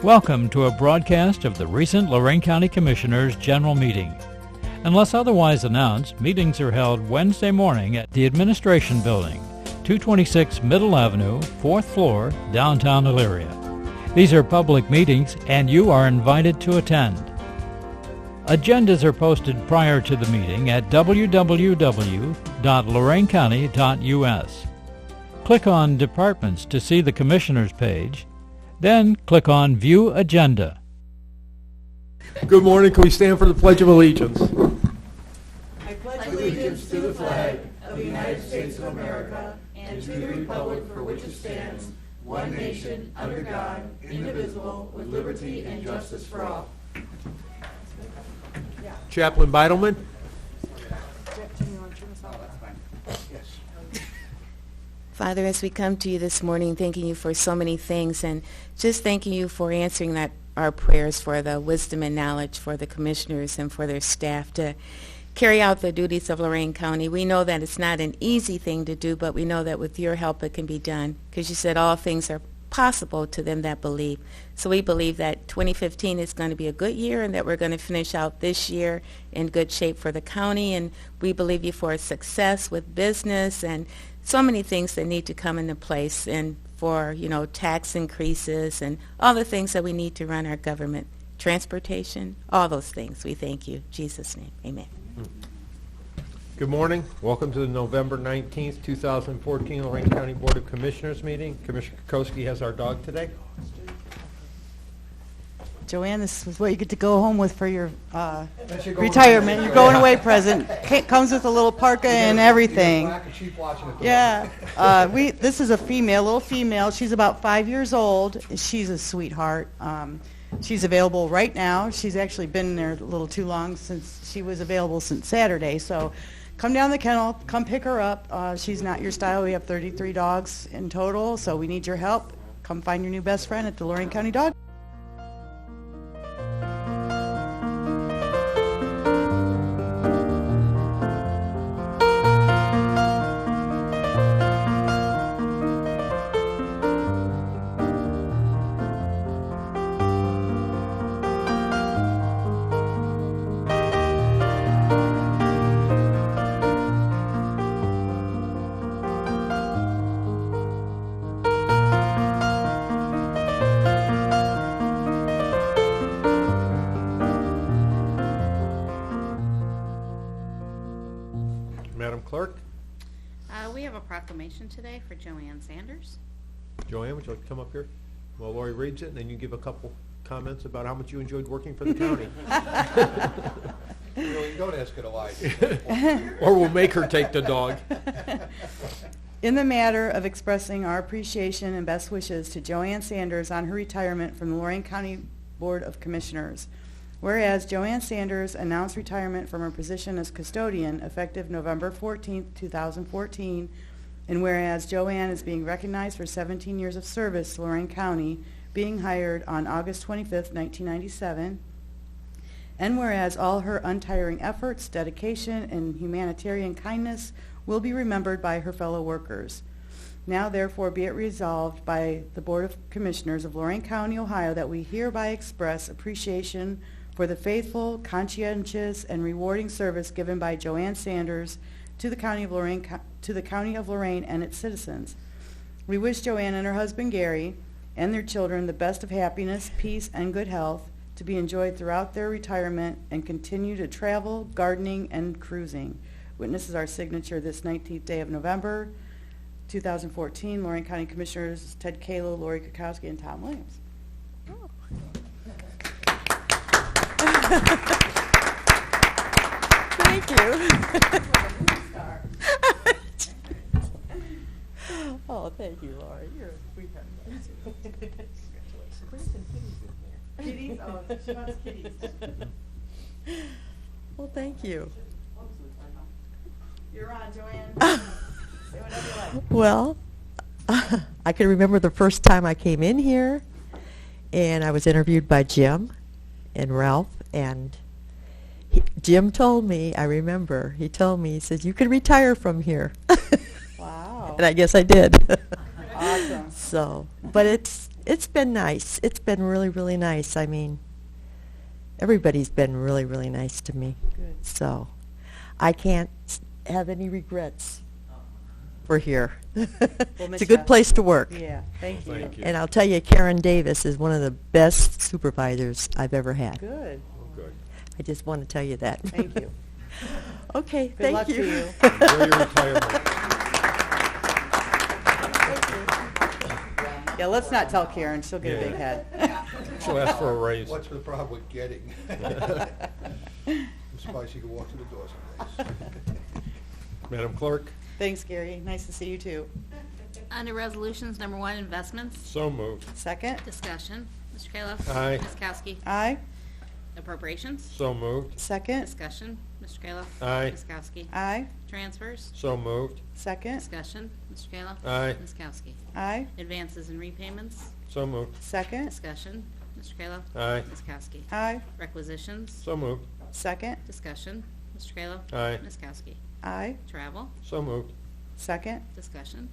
Welcome to a broadcast of the recent Lorain County Commissioners' General Meeting. Unless otherwise announced, meetings are held Wednesday morning at the Administration Building, 226 Middle Avenue, 4th floor, downtown Elyria. These are public meetings and you are invited to attend. Agendas are posted prior to the meeting at www.loraincounty.us. Click on Departments to see the Commissioners page, then click on View Agenda. Good morning. Can we stand for the Pledge of Allegiance? I pledge allegiance to the flag of the United States of America and to the republic for which it stands, one nation, under God, indivisible, with liberty and justice for all. Chaplain Beidleman. Father, as we come to you this morning, thanking you for so many things and just thanking you for answering our prayers for the wisdom and knowledge for the commissioners and for their staff to carry out the duties of Lorain County. We know that it's not an easy thing to do, but we know that with your help it can be done because you said all things are possible to them that believe. So we believe that 2015 is going to be a good year and that we're going to finish out this year in good shape for the county, and we believe you for success with business and so many things that need to come into place, and for, tax increases and all the things that we need to run our government, transportation, all those things. We thank you. In Jesus' name, amen. Good morning. Welcome to the November 19th, 2014 Lorain County Board of Commissioners meeting. Commissioner Kokoski has our dog today. Joanne, this is what you get to go home with for your retirement. Your going away present. Comes with a little parka and everything. Yeah. This is a little female. She's about 5 years old. She's a sweetheart. She's available right now. She's actually been there a little too long since she was available since Saturday. So come down the kennel. Come pick her up. She's not your style. We have 33 dogs in total, so we need your help. Come find your new best friend at the Lorain County Dog. Madam Clerk. We have a proclamation today for Joanne Sanders. Joanne, would you like to come up here while Lori reads it, and then you give a couple comments about how much you enjoyed working for the county. Really, don't ask her to lie. Or we'll make her take the dog. In the matter of expressing our appreciation and best wishes to Joanne Sanders on her retirement from the Lorain County Board of Commissioners. Whereas Joanne Sanders announced retirement from her position as custodian effective November 14, 2014, and whereas Joanne is being recognized for 17 years of service to Lorain County, being hired on August 25, 1997, and whereas all her untiring efforts, dedication, and humanitarian kindness will be remembered by her fellow workers. Now therefore be it resolved by the Board of Commissioners of Lorain County, Ohio, that we hereby express appreciation for the faithful, conscientious, and rewarding service given by Joanne Sanders to the County of Lorain and its citizens. We wish Joanne and her husband Gary and their children the best of happiness, peace, and good health to be enjoyed throughout their retirement and continue to travel, gardening, and cruising. Witnesses our signature this 19th day of November, 2014, Lorain County Commissioners Ted Kalo, Lori Kokoski, and Tom Williams. Oh. Thank you. Oh, thank you, Lori. You're a sweetheart. Kitties? Oh, she wants kitties. Well, thank you. You're on, Joanne. Say whatever you like. Well, I can remember the first time I came in here, and I was interviewed by Jim and Ralph, and Jim told me, I remember, he told me, he said, you can retire from here. Wow. And I guess I did. Awesome. So, but it's It's been nice. It's been really, really nice. I mean, everybody's been really, really nice to me. Good. So I can't have any regrets for here. We'll It's miss a good ya. place to work. Yeah, thank you. Thank you. And I'll tell you, Karen Davis is one of the best supervisors I've ever had. Good. Oh, good. I just want to tell you that. Thank you. Okay, Good thank luck you. to you. Enjoy your retirement. Yeah, let's not tell Karen. She'll get a big Yeah. head. She'll ask for a raise. What's the problem with getting? I'm surprised she could walk through the door some days. Madam Clerk, Thanks, Gary. Nice to see you, too. Under Resolutions, number 1, investments. so moved. Second? Discussion. Mr. Kayla. Aye. Ms. Kowski. Aye. Appropriations. So moved. Second? Discussion. Mr. Kayla. Aye. Ms. Kowski. Aye. Transfers. So moved. Second? Discussion. Mr. Kayla. Aye. Ms. Kowski. Aye. Advances and repayments. So moved. Second? Discussion. Mr. Kayla. Aye. Ms. Kowski. Aye. Requisitions. So moved. Second? Discussion. Mr. Kayla. Aye. Ms. Kowski. Aye. Travel. So moved. Second? Discussion.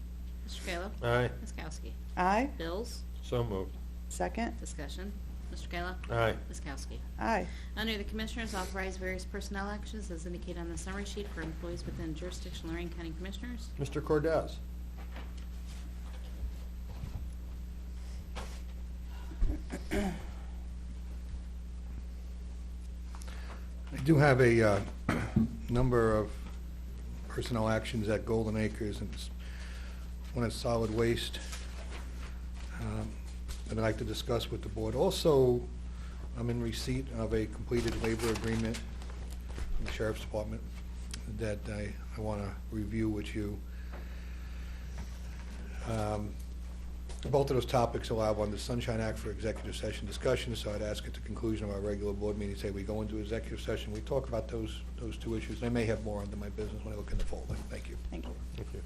Mr. Kayla. Aye. Ms. Kowski. Aye. Bills. So moved. Second? Discussion. Mr. Kayla. Aye. Ms. Kowski. Aye. Under the Commissioners, authorize various personnel actions as indicated on the summary sheet for employees within jurisdiction of Lorain County Commissioners. Mr. Cordez? I do have a number of personnel actions at Golden Acres, and one is solid waste that I'd like to discuss with the board. Also, I'm in receipt of a completed labor agreement from the Sheriff's Department that I want to review with you. Both of those topics allow under the Sunshine Act for executive session discussion, so I'd ask at the conclusion of our regular board meeting, say we go into executive session, we talk about those two issues. I may have more under my business when I look in the folder. Thank you. Thank you. Thank you.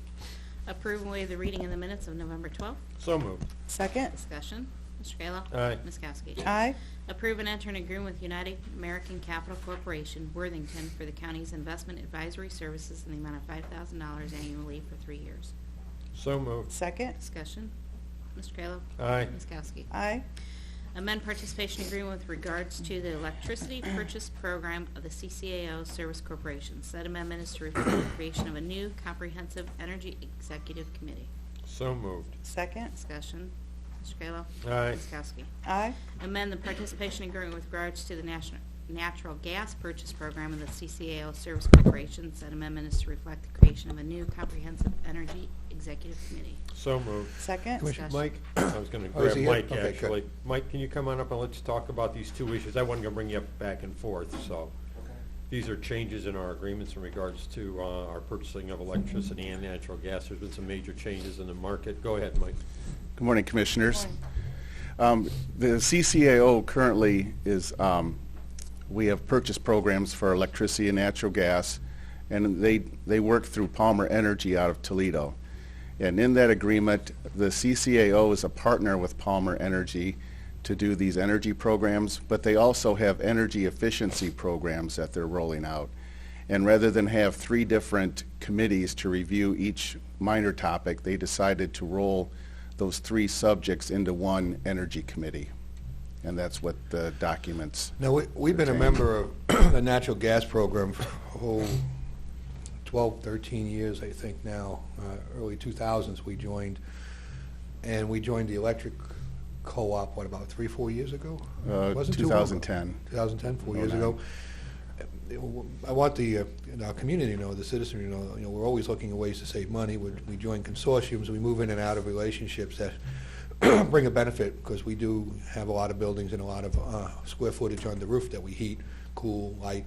Approve and waive the reading in the minutes of November 12th. So moved. Second? Discussion. Mr. Kayla. Aye. Ms. Kowski. Aye. Approve and enter an agreement with United American Capital Corporation, Worthington, for the county's investment advisory services in the amount of $5,000 annually for 3 years. So moved. Second? Discussion. Mr. Kayla. Aye. Ms. Kowski. Aye. Amend participation agreement with regards to the electricity purchase program of the CCAO Service Corporation. Said amendment is to reflect the creation of a new comprehensive energy executive committee. So moved. Second? Discussion. Mr. Kayla. Aye. Ms. Kowski. Aye. Amend the participation agreement with regards to the natural gas purchase program of the CCAO Service Corporation. Said amendment is to reflect the creation of a new comprehensive energy executive committee. So moved. Second? Commissioner Discussion. Mike, I was going to Oh, is grab he here? Mike, Okay, actually. good. Mike, can you come on up and let's talk about these two issues? I wasn't going to bring you up back and forth, so. These are changes in our agreements in regards to our purchasing of electricity and natural gas. There's been some major changes in the market. Go ahead, Mike. Good morning, Commissioners. The CCAO currently is, we have purchase programs for electricity and natural gas, and they work through Palmer Energy out of Toledo. And in that agreement, the CCAO is a partner with Palmer Energy to do these energy programs, but they also have energy efficiency programs that they're rolling out. And rather than have 3 different committees to review each minor topic, they decided to roll those 3 subjects into one energy committee. And that's what the documents. Now, we've been a member of the natural gas program for 12, 13 years, I think now. Early 2000s we joined. And we joined the electric co-op, what, about 3, 4 years ago? Wasn't too long ago. 2010. 2010, 4 years 09. ago. I want our community to know, the citizen to know, we're always looking at ways to save money. We join consortiums, we move in and out of relationships that bring a benefit, because we do have a lot of buildings and a lot of square footage on the roof that we heat, cool, light.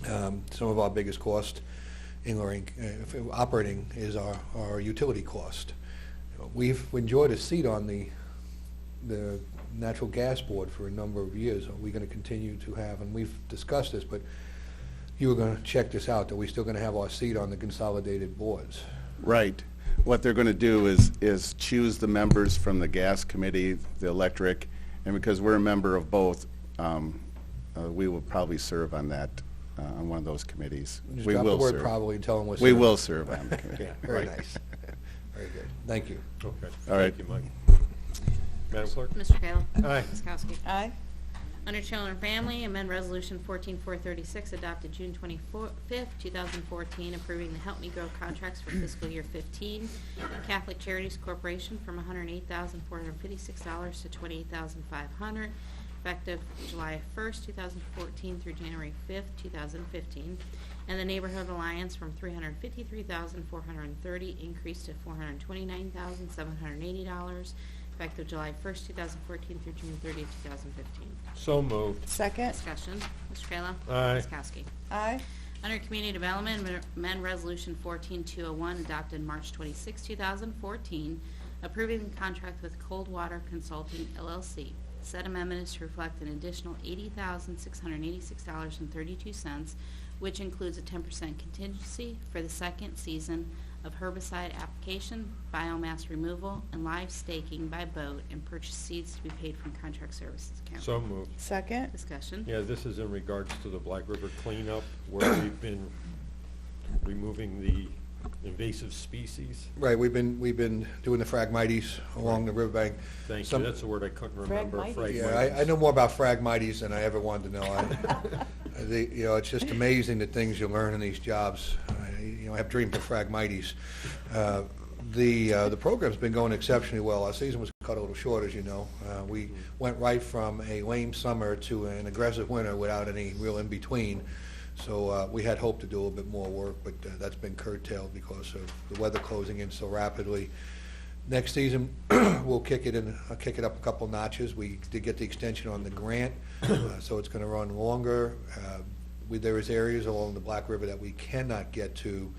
Some of our biggest cost in Lorain operating is our utility cost. We've enjoyed a seat on the natural gas board for a number of years. Are we going to continue to have, and we've discussed this, but you were going to check this out, that we're still going to have our seat on the consolidated boards. Right. What they're going to do is choose the members from the gas committee, the electric, and because we're a member of both, we will probably serve on that, on one of those committees. Just We drop will the word serve. probably and tell them we're We serving. will serve on the committee. Okay, very Right. nice. Very good. Thank you. Okay. All right. Thank you, Mike. Madam Clerk? Mr. Kayla. Aye. Ms. Kowski. Aye. Under Children and Family, amend Resolution 14436 adopted June 25th, 2014, approving the Help Me Grow contracts for fiscal year 15. Catholic Charities Corporation from $108,456 to $28,500, effective July 1st, 2014 through January 5th, 2015. And the Neighborhood Alliance from $353,430 increased to $429,780, effective July 1st, 2014 through June 30th, 2015. So moved. Second. Discussion. Mr. Kayla. Aye. Ms. Kowski. Aye. Under Community Development, amend Resolution 14201 adopted March 26, 2014, approving the contract with Coldwater Consulting LLC. Said amendment is to reflect an additional $80,686.32, which includes a 10% contingency for the second season of herbicide application, biomass removal, and live staking by boat, and purchase seeds to be paid from contract services account. So moved. Second. Discussion. Yeah, this is in regards to the Black River cleanup, where we've been removing the invasive species. Right, we've been doing the phragmites along the riverbank. Thank Some- you, that's the word I couldn't remember. Phragmites. Yeah, I know more about phragmites than I ever wanted to know. It's just amazing the things you learn in these jobs. I have dreamed of phragmites. The program's been going exceptionally well. Our season was cut a little short, as you know. We went right from a lame summer to an aggressive winter without any real in-between. So we had hoped to do a little bit more work, but that's been curtailed because of the weather closing in so rapidly. Next season, we'll kick it up a couple notches. We did get the extension on the grant, so it's going to run longer. There is areas along the Black River that we cannot get to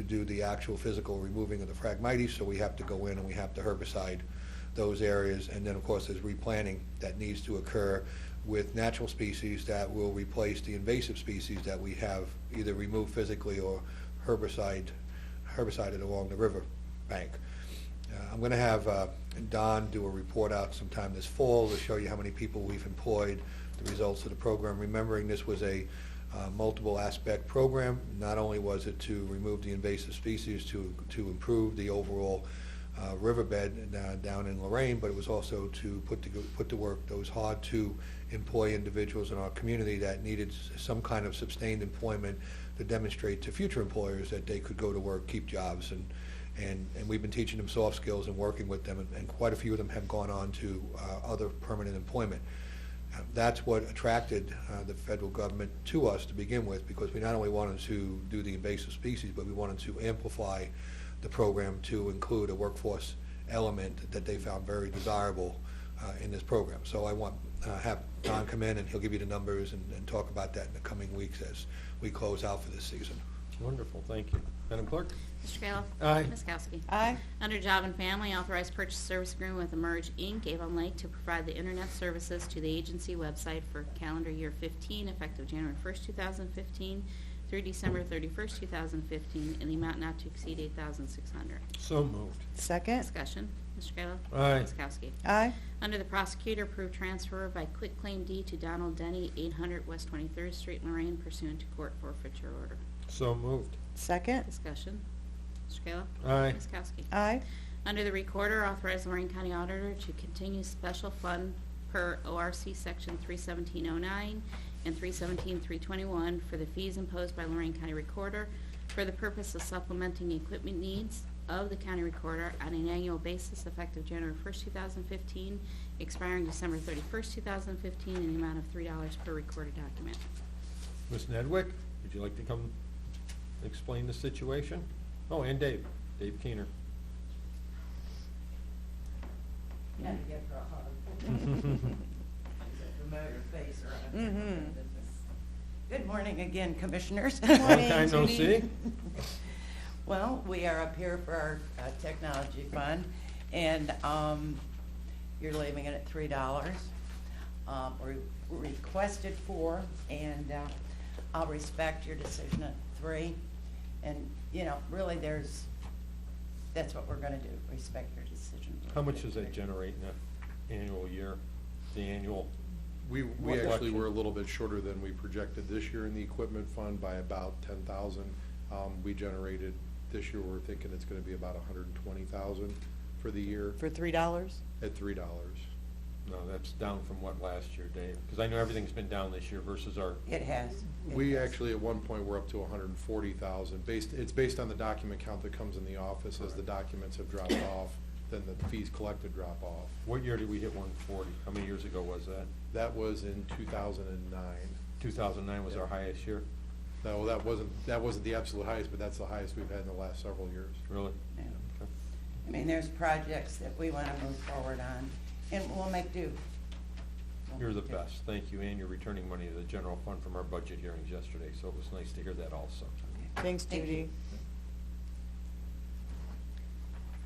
do the actual physical removing of the phragmites, so we have to go in and we have to herbicide those areas. And then, of course, there's replanting that needs to occur with natural species that will replace the invasive species that we have either removed physically or herbicided along the river bank. I'm going to have Don do a report out sometime this fall to show you how many people we've employed, the results of the program. Remembering this was a multiple aspect program. Not only was it to remove the invasive species to improve the overall riverbed down in Lorain, but it was also to put to work those hard to employ individuals in our community that needed some kind of sustained employment to demonstrate to future employers that they could go to work, keep jobs, and we've been teaching them soft skills and working with them, and quite a few of them have gone on to other permanent employment. That's what attracted the federal government to us to begin with, because we not only wanted to do the invasive species, but we wanted to amplify the program to include a workforce element that they found very desirable in this program. So I want have Don come in and he'll give you the numbers and talk about that in the coming weeks as we close out for this season. Wonderful, thank you. Madam Clerk? Mr. Kayla. Aye. Ms. Kowski. Aye. Under Job and Family, authorized purchase service agreement with Emerge Inc., Avon Lake, to provide the internet services to the agency website for calendar year 15, effective January 1st, 2015 through December 31st, 2015, in the amount not to exceed $8,600. So moved. Second. Discussion. Mr. Kayla. Aye. Ms. Kowski. Aye. Under the prosecutor, approved transfer by quitclaim deed to Donald Denny, 800 West 23rd Street, Lorain, pursuant to court forfeiture order. So moved. Second. Discussion. Mr. Kayla. Aye. Ms. Kowski. Aye. Under the Recorder, authorize Lorain County Auditor to continue special fund per ORC Section 31709 and 317-321 for the fees imposed by Lorain County Recorder for the purpose of supplementing the equipment needs of the County Recorder on an annual basis effective January 1st, 2015, expiring December 31st, 2015, in the amount of $3 per recorded document. Ms. Nedwick, would you like to come explain the situation? Oh, and Dave Keener. Had to give her a hug. Familiar face around. Mhm. Good morning again, Commissioners. Long time no see. Well, we are up here for our technology fund, and you're leaving it at $3. We requested 4, and I'll respect your decision at 3. And, you know, really that's what we're going to do, respect your decision. How much does that generate in an annual year, the annual? We What actually election? were a little bit shorter than we projected this year in the equipment fund by about 10,000. We generated, this year we're thinking it's gonna be about 120,000. for the year For $3? at $3. No, that's down from what last year, Dave? Because I know everything's been down this year versus our, It has. It We has. actually, at one point, were up to 140,000. It's based on the document count that comes in the office. As the documents have dropped off, then the fees collected drop off. what year did we hit 140? How many years ago was that? That was in 2009. 2009 was our highest year? No, that wasn't the absolute highest, but that's the highest we've had in the last several years. Really? Yeah. Okay. I mean, there's projects that we want to move forward on, and we'll make do. We'll You're the make do. best. Thank you. And you're returning money to the general fund from our budget hearings yesterday, so it was nice to hear that also. Thanks, Thank Judy. you.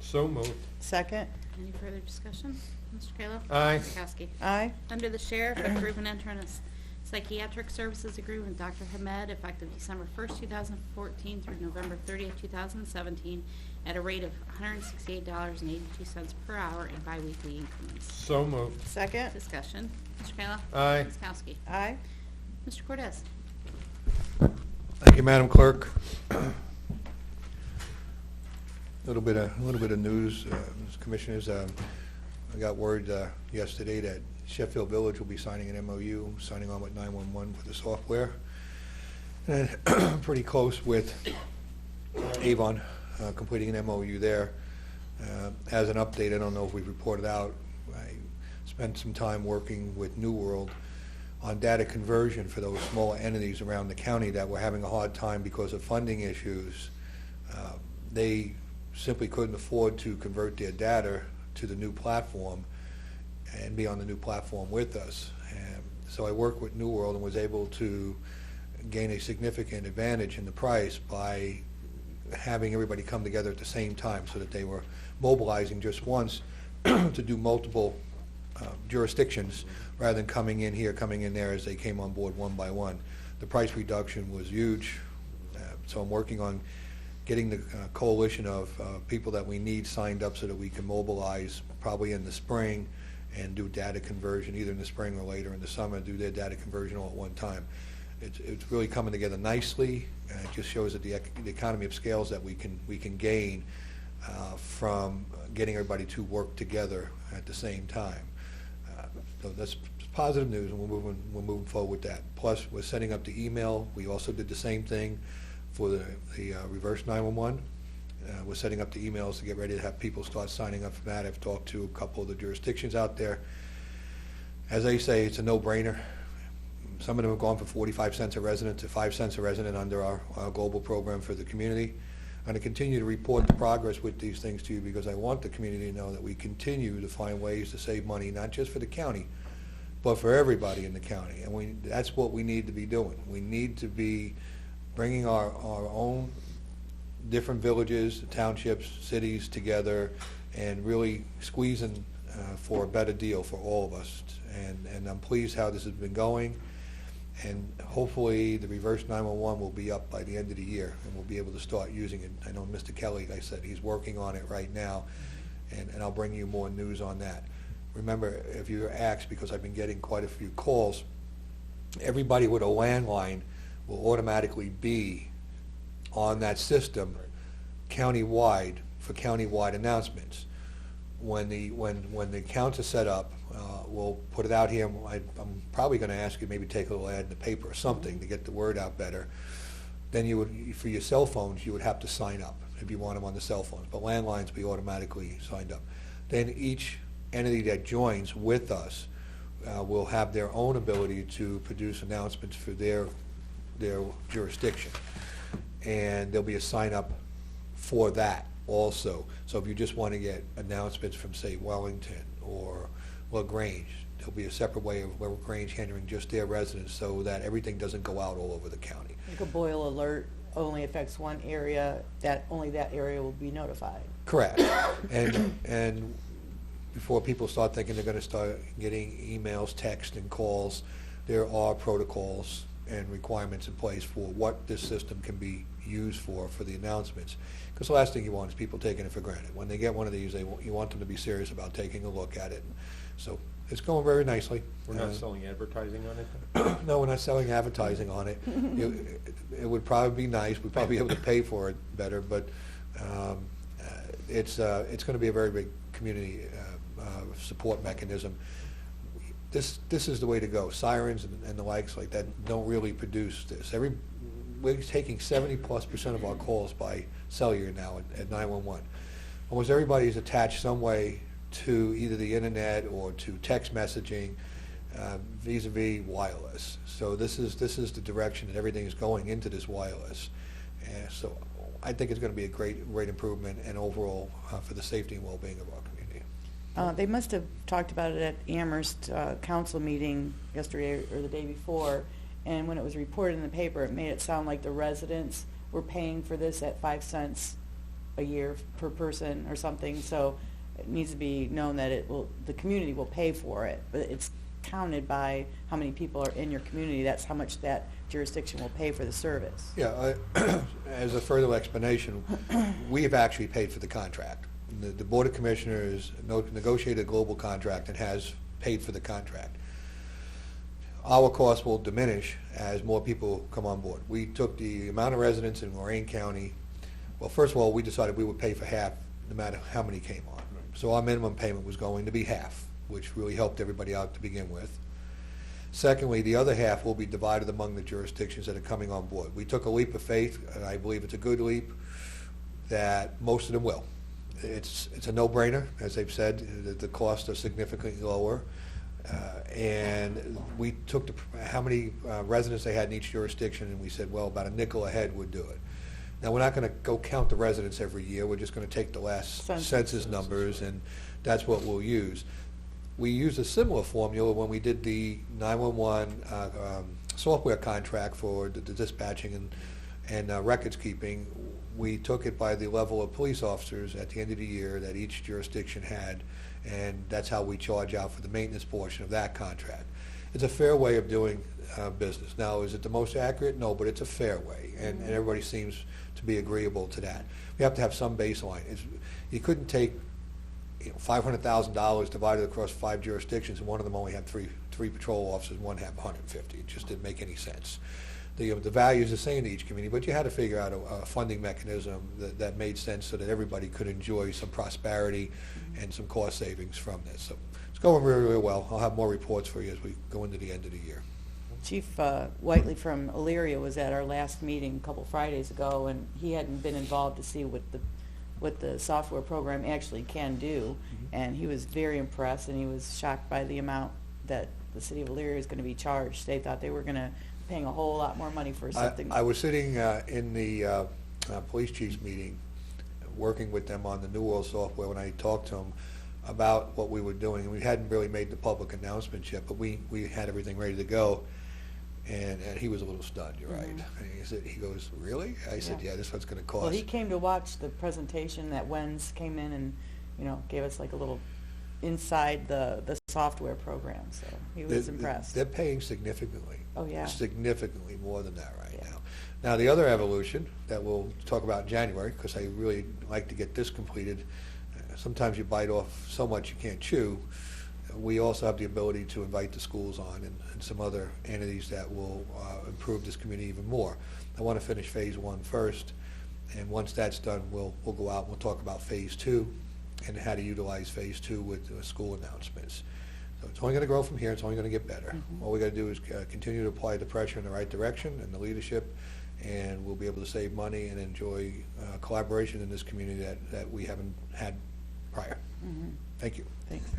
So moved. Second? Any further discussion? Mr. Kayla? Aye. Ms. Kowski? Aye. Under the Sheriff, approve and enter a psychiatric services agreement with Dr. Hamed effective December 1st, 2014 through November 30th, 2017 at a rate of $168.82 per hour in biweekly increments. So moved. Second? Discussion. Mr. Kayla? Aye. Ms. Kowski? Aye. Mr. Cortez? Thank you, Madam Clerk. A little bit of news, Commissioners. I got word yesterday that Sheffield Village will be signing an MOU, signing on with 911 for the software, and pretty close with Avon completing an MOU there. As an update, I don't know if we've reported out, I spent some time working with New World on data conversion for those smaller entities around the county that were having a hard time because of funding issues. They simply couldn't afford to convert their data to the new platform and be on the new platform with us. And so I worked with New World and was able to gain a significant advantage in the price by having everybody come together at the same time so that they were mobilizing just once to do multiple jurisdictions rather than coming in here, coming in there as they came on board one by one. The price reduction was huge, so I'm working on getting the coalition of people that we need signed up so that we can mobilize probably in the spring and do data conversion either in the spring or later in the summer, do their data conversion all at one time. It's really coming together nicely, and it just shows that the economy of scales that we can gain from getting everybody to work together at the same time. So that's positive news, and we're moving forward with that. Plus, we're setting up the email. We also did the same thing for the reverse 911. We're setting up the emails to get ready to have people start signing up for that. I've talked to a couple of the jurisdictions out there. As they say, it's a no-brainer. Some of them have gone from 45 cents a resident to 5 cents a resident under our global program for the community. I'm going to continue to report the progress with these things to you because I want the community to know that we continue to find ways to save money, not just for the county, but for everybody in the county. And that's what we need to be doing. We need to be bringing our own different villages, townships, cities together and really squeezing for a better deal for all of us. And I'm pleased how this has been going. And hopefully the reverse 911 will be up by the end of the year and we'll be able to start using it. I know Mr. Kelly, like I said, he's working on it right now, and I'll bring you more news on that. Remember, if you're asked, because I've been getting quite a few calls, everybody with a landline will automatically be on that system countywide for countywide announcements. When the accounts are set up, we'll put it out here. I'm probably going to ask you maybe take a little ad in the paper or something to get the word out better. Then you would, for your cell phones, you would have to sign up if you want them on the cell phones. But landlines be automatically signed up. Then each entity that joins with us will have their own ability to produce announcements for their jurisdiction. And there'll be a sign up for that also. So if you just want to get announcements from, say, Wellington or LaGrange, there'll be a separate way of LaGrange handling just their residents so that everything doesn't go out all over the county. Like a boil alert only affects one area, that only that area will be notified. Correct. And before people start thinking they're going to start getting emails, text, and calls, there are protocols and requirements in place for what this system can be used for the announcements. Because the last thing you want is people taking it for granted. When they get one of these, you want them to be serious about taking a look at it. So it's going very nicely. We're not selling advertising on it? No, we're not selling advertising on it. It would probably be nice. We'd probably be able to pay for it better, but it's going to be a very big community support mechanism. This is the way to go. Sirens and the likes like that don't really produce this. We're taking 70+% of our calls by cellular now at 911. Almost everybody is attached some way to either the internet or to text messaging, vis-a-vis wireless. So this is the direction that everything is going, into this wireless. And so I think it's going to be a great improvement and overall for the safety and well-being of our community. They must have talked about it at Amherst council meeting yesterday or the day before, and when it was reported in the paper, it made it sound like the residents were paying for this at 5 cents a year per person or something. So it needs to be known that the community will pay for it, but it's counted by how many people are in your community. That's how much that jurisdiction will pay for the service. Yeah, as a further explanation, we have actually paid for the contract. The Board of Commissioners negotiated a global contract and has paid for the contract. Our costs will diminish as more people come on board. We took the amount of residents in Lorain County. Well, first of all, we decided we would pay for half no matter how many came on. So our minimum payment was going to be half, which really helped everybody out to begin with. Secondly, the other half will be divided among the jurisdictions that are coming on board. We took a leap of faith, and I believe it's a good leap, that most of them will. It's a no-brainer, as they've said. The costs are significantly lower. And we took how many residents they had in each jurisdiction, and we said, well, about a nickel a head would do it. Now, we're not going to go count the residents every year. We're just going to take the last census numbers, and that's what we'll use. We used a similar formula when we did the 911 software contract for the dispatching and records keeping. We took it by the level of police officers at the end of the year that each jurisdiction had, and that's how we charge out for the maintenance portion of that contract. It's a fair way of doing business. Now, is it the most accurate? No, but it's a fair way, and everybody seems to be agreeable to that. We have to have some baseline. You couldn't take $500,000 divided across 5 jurisdictions, and one of them only had three patrol officers, and one had 150. It just didn't make any sense. The value is the same to each community, but you had to figure out a funding mechanism that made sense so that everybody could enjoy some prosperity and some cost savings from this. So it's going really, really well. I'll have more reports for you as we go into the end of the year. Chief Whiteley from Elyria was at our last meeting a couple Fridays ago, and he hadn't been involved to see what the software program actually can do, and he was very impressed, and he was shocked by the amount that the city of Elyria is going to be charged. They thought they were going to paying a whole lot more money for something. I was sitting in the police chiefs meeting working with them on the New World software when I talked to them about what we were doing. We hadn't really made the public announcement yet, but we had everything ready to go. And he was a little stunned, you're right. And he goes, really? I said, yeah, this is what's going to cost. Well, he came to watch the presentation that Wenz came in and, gave us like a little inside the software program. So he was impressed. They're paying significantly. Oh, yeah. Significantly more than that now. Now, the other evolution that we'll talk about in January, because I really like to get this completed, sometimes you bite off so much you can't chew. We also have the ability to invite the schools on and some other entities that will improve this community even more. I want to finish phase 1 first, and once that's done, we'll go out and we'll talk about phase 2 and how to utilize phase 2 with school announcements. So it's only going to grow from here. It's only going to get better. All we got to do is continue to apply the pressure in the right direction and the leadership, and we'll be able to save money and enjoy collaboration in this community that we haven't had prior. Thank you. Thanks.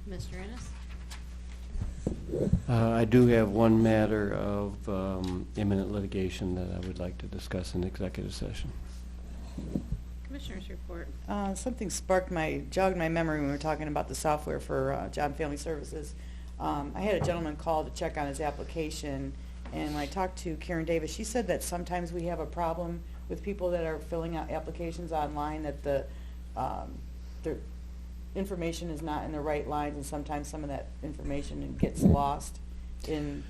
Mr. Ennis? I do have one matter of imminent litigation that I would like to discuss in executive session. Commissioners report. Something jogged my memory when we were talking about the software for Job and Family Services. I had a gentleman call to check on his application, and when I talked to Karen Davis, she said that sometimes we have a problem with people that are filling out applications online, that their information is not in the right lines, and sometimes some of that information gets lost in...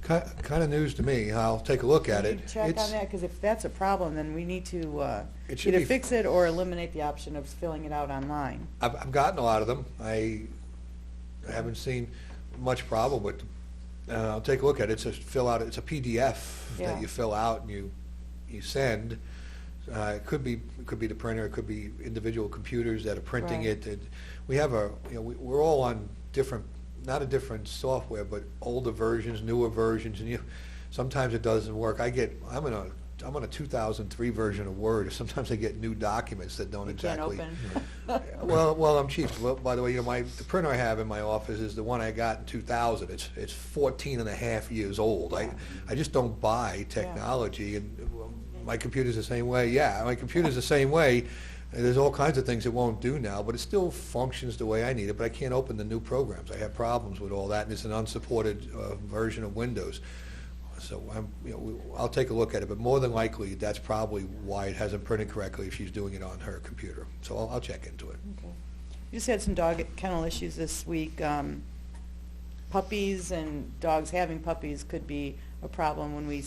Kind of news to me. I'll take a look at it. Check on that, because if that's a problem, then we need to either fix it or eliminate the option of filling it out online. I've gotten a lot of them. I haven't seen much problem with them. I'll take a look at it. It's a PDF that you fill out and you send. It could be the printer. It could be individual computers that are printing Right. it. We have we're all on different, not a different software, but older versions, newer versions, and sometimes it doesn't work. I'm on a 2003 version of Word. Sometimes I get new documents that don't You exactly. can't open. Well, I'm cheap. Well, by the way, the printer I have in my office is the one I got in 2000. It's 14 and a half years old. I just don't buy technology, and my computer's the same way. Yeah, my computer's the same way. And there's all kinds of things it won't do now, but it still functions the way I need it. But I can't open the new programs. I have problems with all that, and it's an unsupported version of Windows. So I'll take a look at it, but more than likely, that's probably why it hasn't printed correctly if she's doing it on her computer. So I'll check into it. Okay. You just had some dog kennel issues this week. Puppies and dogs having puppies could be a problem when we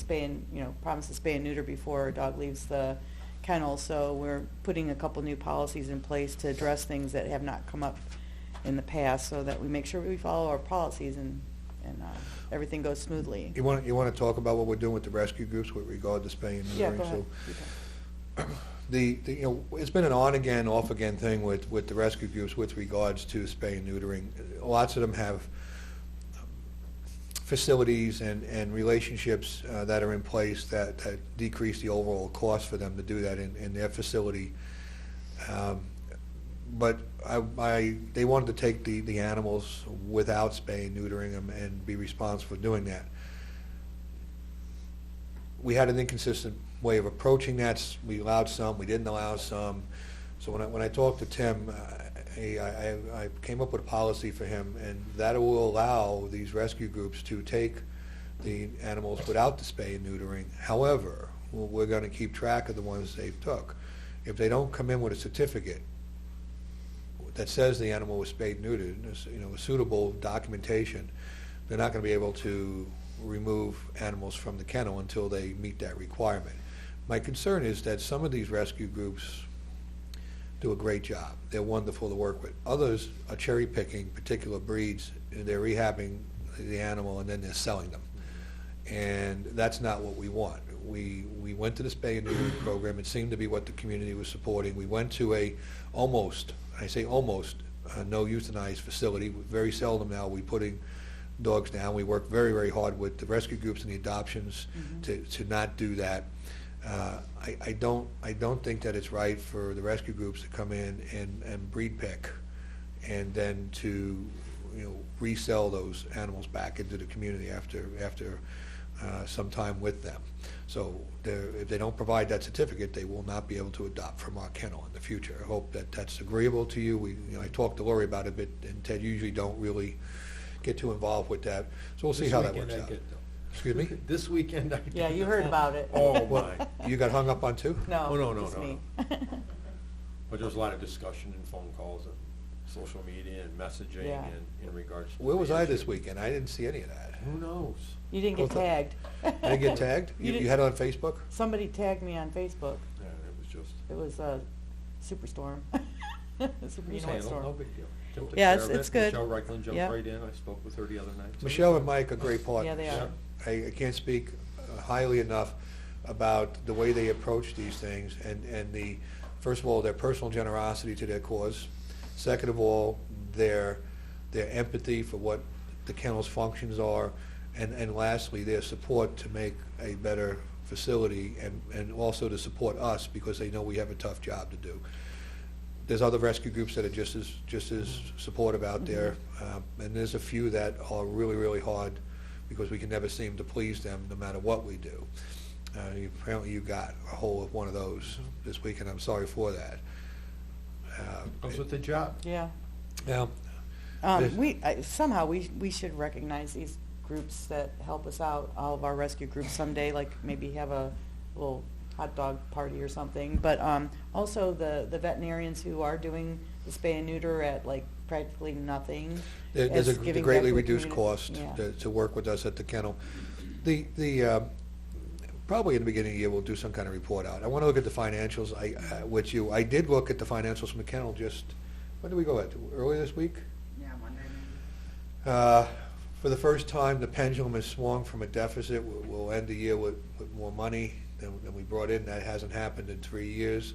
promise to spay and neuter before a dog leaves the kennel. So we're putting a couple new policies in place to address things that have not come up in the past, so that we make sure we follow our policies and everything goes smoothly. You want to talk about what we're doing with the rescue groups with regard to spaying and neutering? Yeah, go ahead. It's been an on again, off again thing with the rescue groups with regards to spay and neutering. Lots of them have facilities and relationships that are in place that decrease the overall cost for them to do that in their facility. But they wanted to take the animals without spaying and neutering them and be responsible for doing that. We had an inconsistent way of approaching that. We allowed some, we didn't allow some. So when I talked to Tim, I came up with a policy for him, and that will allow these rescue groups to take the animals without the spay and neutering. However, we're going to keep track of the ones they took. If they don't come in with a certificate that says the animal was spayed and neutered, suitable documentation, they're not going to be able to remove animals from the kennel until they meet that requirement. My concern is that some of these rescue groups do a great job. They're wonderful to work with. Others are cherry picking particular breeds, and they're rehabbing the animal and then they're selling them. And that's not what we want. We went to the spay and neuter program. It seemed to be what the community was supporting. We went to a almost no euthanized facility. Very seldom now we putting dogs down. We work very, very hard with the rescue groups and the adoptions to not do that. I don't think that it's right for the rescue groups to come in and breed pick and then to resell those animals back into the community after some time with them. So if they don't provide that certificate, they will not be able to adopt from our kennel in the future. I hope that that's agreeable to you. I talked to Lori about it a bit, and Ted usually don't really get too involved with that. So we'll see how that works out. Excuse me? This weekend I did. Yeah, you heard about it. Oh, my. You got hung up on too? No. Oh, no, just me. But there was a lot of discussion and phone calls and social media and messaging Yeah. and in regards to. Where was the I issue. this weekend? I didn't see any of that. Who knows? You didn't get tagged. I didn't get tagged? You You had it on Facebook? Somebody tagged me on Facebook. Yeah, it was just. It was a superstorm. It was handled, storm. no big deal. Tim took Yeah, care of it's it. good. Michelle Reichlin jumped Yep. right in. I spoke with her the other night. Michelle and Mike are great partners. Yeah, they are. I can't speak highly enough about the way they approach these things and first of all, their personal generosity to their cause. Second of all, their empathy for what the kennel's functions are. And lastly, their support to make a better facility and also to support us because they know we have a tough job to do. There's other rescue groups that are just as supportive out there, and there's a few that are really, really hard because we can never seem to please them no matter what we do. Apparently you got a hold of one of those this week, and I'm sorry for that. Comes with the job. Yeah. Now, Somehow we should recognize these groups that help us out, all of our rescue groups someday, like maybe have a little hot dog party or something. But also the veterinarians who are doing the spay and neuter at like practically nothing. there's a giving back greatly to the reduced community. cost Yeah. to work with us at the kennel. Probably in the beginning of the year, we'll do some kind of report out. I want to look at the financials with you. I did look at the financials from the kennel when did we go at? Earlier this week? Yeah, Monday. For the first time, the pendulum has swung from a deficit. We'll end the year with more money. than we brought in. That hasn't happened in 3 years.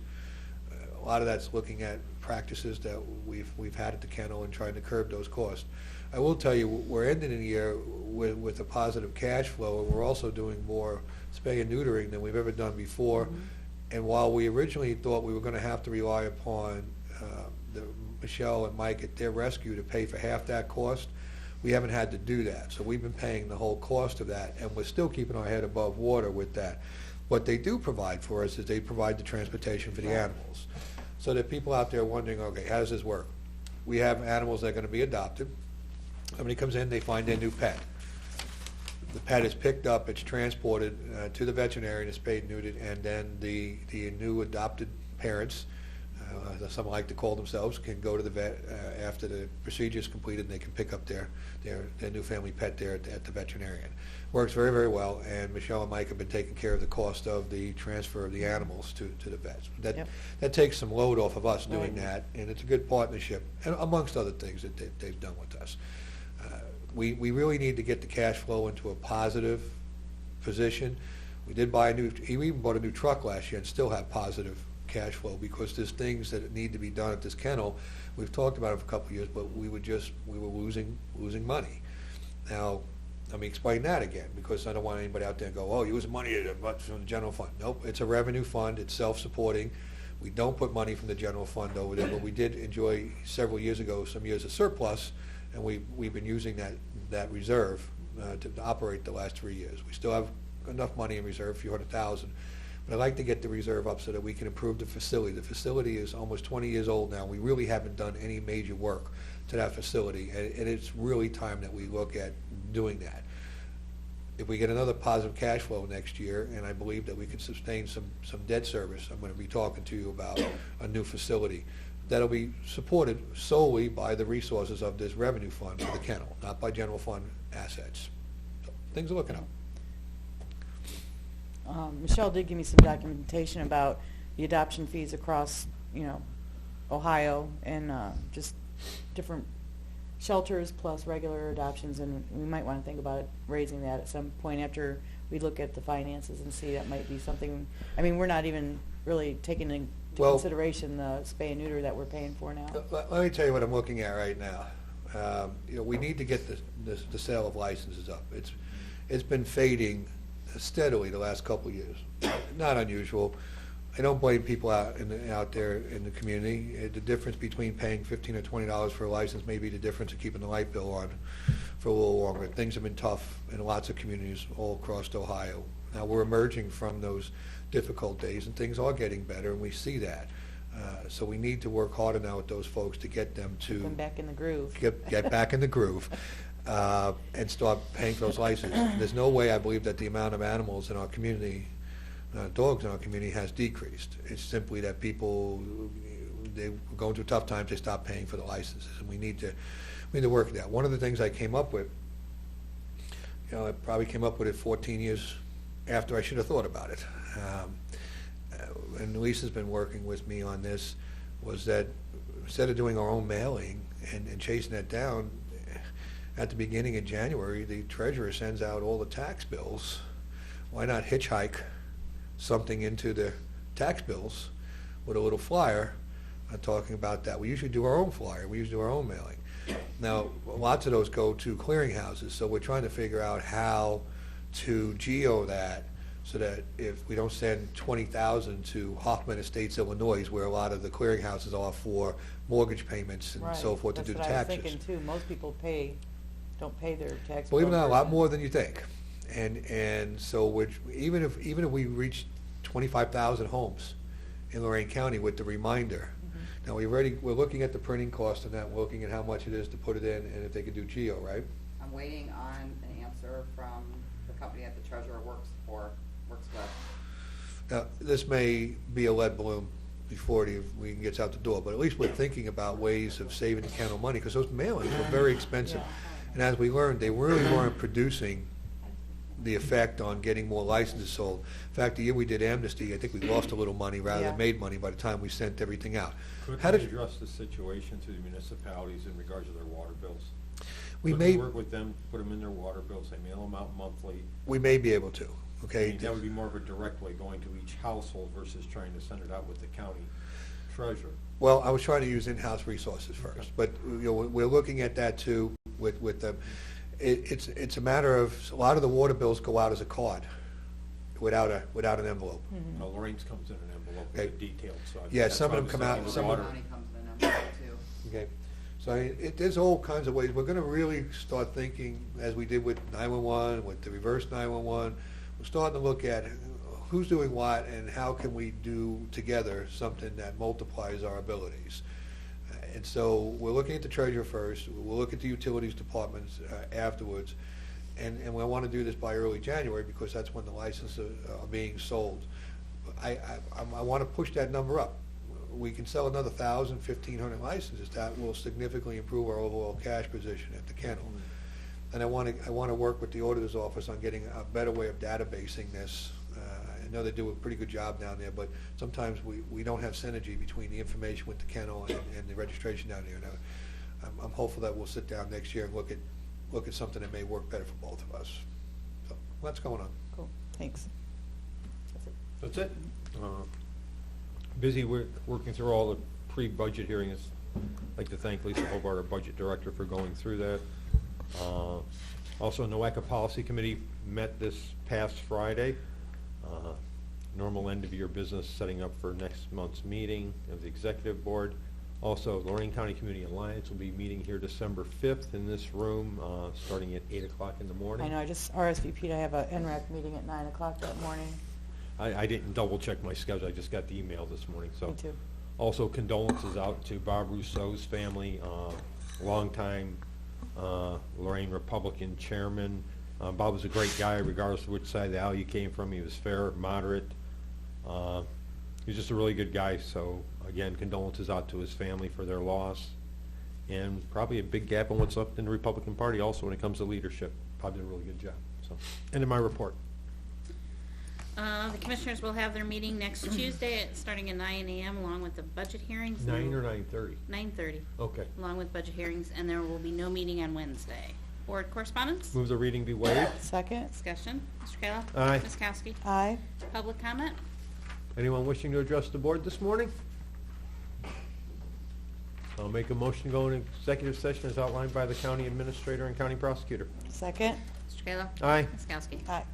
A lot of that's looking at practices that we've had at the kennel and trying to curb those costs. I will tell you, we're ending the year with a positive cash flow, and we're also doing more spay and neutering than we've ever done before. And while we originally thought we were going to have to rely upon Michelle and Mike at their rescue to pay for half that cost, we haven't had to do that. So we've been paying the whole cost of that, and we're still keeping our head above water with that. What they do provide for us is they provide the transportation for the animals. So there are people out there wondering, okay, how does this work? We have animals that are going to be adopted. Somebody comes in, they find their new pet. The pet is picked up, it's transported to the veterinarian, it's spayed and neutered, and then the new adopted parents, some like to call themselves, can go to the vet after the procedure is completed, and they can pick up their new family pet there at the veterinarian. Works very, very well, and Michelle and Mike have been taking care of the cost of the transfer of the animals to the vets. That takes some load off of us doing that, and it's a good partnership, and amongst other things that they've done with us. We really need to get the cash flow into a positive position. We did buy we even bought a new truck last year and still have positive cash flow, because there's things that need to be done at this kennel. We've talked about it for a couple of years, but we were losing money. Now, let me explain that again, because I don't want anybody out there to go, oh, you lose money from the general fund. Nope, it's a revenue fund, it's self-supporting. We don't put money from the general fund over there, but we did enjoy several years ago some years of surplus, and we've been using that reserve to operate the last 3 years. We still have enough money in reserve, a few $100,000, but I'd like to get the reserve up so that we can improve the facility. The facility is almost 20 years old now. We really haven't done any major work to that facility, and it's really time that we look at doing that. If we get another positive cash flow next year, and I believe that we can sustain some debt service, I'm going to be talking to you about a new facility that'll be supported solely by the resources of this revenue fund for the kennel, not by general fund assets. So things are looking up. Michelle did give me some documentation about the adoption fees across, Ohio, and just different shelters plus regular adoptions, and we might want to think about raising that at some point after we look at the finances and see that might be something. I mean, we're not even really taking into consideration the spay and neuter that we're paying for now. Let me tell you what I'm looking at right now. We need to get the sale of licenses up. It's been fading steadily the last couple of years. Not unusual. I don't blame people out there in the community. The difference between paying $15 or $20 for a license may be the difference of keeping the light bill on for a little longer. Things have been tough in lots of communities all across Ohio. Now we're emerging from those difficult days, and things are getting better, and we see that. So we need to work harder now with those folks to get them to come back in the groove. Get back in the groove. And start paying for those licenses. There's no way I believe that the amount of animals in our community, dogs in our community, has decreased. It's simply that people, they were going through tough times, they stopped paying for the licenses, and we need to work that. One of the things I came up with, I probably came up with it 14 years after I should have thought about it. And Lisa's been working with me on this, was that instead of doing our own mailing and chasing that down, at the beginning of January, the treasurer sends out all the tax bills. Why not hitchhike something into the tax bills with a little flyer talking about that? We usually do our own flyer. We usually do our own mailing. Now, lots of those go to clearinghouses, so we're trying to figure out how to geo that so that if we don't send 20,000 to Hoffman Estates, Illinois, where a lot of the clearinghouses are for mortgage payments and so forth to do the taxes. That's what I was thinking, too. Most people don't pay their tax. Believe it or not, a lot more than you think, and so even if we reach 25,000 homes in Lorain County with the reminder. Now we're looking at the printing cost of that, we're looking at how much it is to put it in, and if they could do geo, right? I'm waiting on an answer from the company that the treasurer works with. Now this may be a lead balloon before we gets out the door, but at least we're thinking about ways of saving the county money, because those mailings were very expensive. And as we learned, they really weren't producing the effect on getting more licenses sold. In fact, the year we did amnesty, I think we lost a little money rather than made money by the time we sent everything out. Could we address the situation to the municipalities in regards to their water bills? We Could may work with them, put them in their water bills, they mail them out monthly. We may be able to. Okay? That would be more of a direct way, going to each household versus trying to send it out with the county treasurer. Well, I was trying to use in-house resources first, but we're looking at that too with them. It's a matter of, a lot of the water bills go out as a card without an envelope. Now, Lorraine's comes in an envelope with Okay. a detailed, so. Yeah, that's some of why I them was come thinking out, the some of water- them- County comes in a number too. Okay, so there's all kinds of ways. We're going to really start thinking, as we did with 911, with the reverse 911, we're starting to look at who's doing what and how can we do together something that multiplies our abilities. And so we're looking at the treasurer first, we'll look at the utilities departments afterwards, and we want to do this by early January because that's when the licenses are being sold. I want to push that number up. We can sell another 1,000, 1,500 licenses. That will significantly improve our overall cash position at the kennel. And I want to work with the auditor's office on getting a better way of databasing this. I know they do a pretty good job down there, but sometimes we don't have synergy between the information with the kennel and the registration down there. Now, I'm hopeful that we'll sit down next year and look at something that may work better for both of us. So what's going on? Cool, thanks. That's it. Busy working through all the pre-budget hearings. I'd like to thank Lisa Hobart, our budget director, for going through that. Also, NOACA Policy Committee met this past Friday. Normal end of year business, setting up for next month's meeting of the executive board. Also, Lorain County Community Alliance will be meeting here December 5th in this room, starting at 8 o'clock in the morning. I know, I just RSVP'd, I have a NRAC meeting at 9 o'clock that morning. I didn't double check my schedule, I just got the email this morning, so. Me too. Also, condolences out to Bob Rousseau's family, longtime Lorain Republican chairman. Bob was a great guy regardless of which side of the aisle you came from. He was fair, moderate. He was just a really good guy, so again, condolences out to his family for their loss. And probably a big gap in what's left in the Republican Party also when it comes to leadership. Bob did a really good job. So, end of my report. The commissioners will have their meeting next Tuesday, starting at 9 a.m. along with the budget hearings. 9 or 9:30? 9:30. Okay. Along with budget hearings, and there will be no meeting on Wednesday. Board correspondence? Move the reading be waived. Second? Discussion. Mr. Kayla? Aye. Ms. Kowski? Aye. Public comment? Anyone wishing to address the board this morning? I'll make a motion to go into executive session as outlined by the county administrator and county prosecutor. Second? Mr. Kayla? Aye. Ms. Kowski? Aye.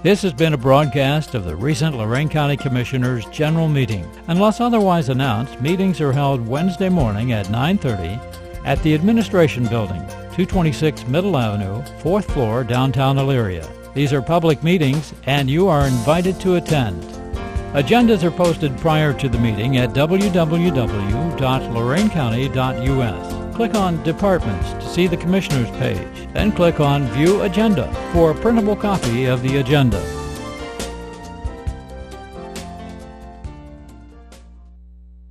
This has been a broadcast of the recent Lorain County Commissioners' General Meeting. Unless otherwise announced, meetings are held Wednesday morning at 9:30 at the Administration Building, 226 Middle Avenue, 4th floor, downtown Elyria. These are public meetings, and you are invited to attend. Agendas are posted prior to the meeting at www.loraincounty.us. Click on Departments to see the Commissioners page, then click on View Agenda for a printable copy of the agenda.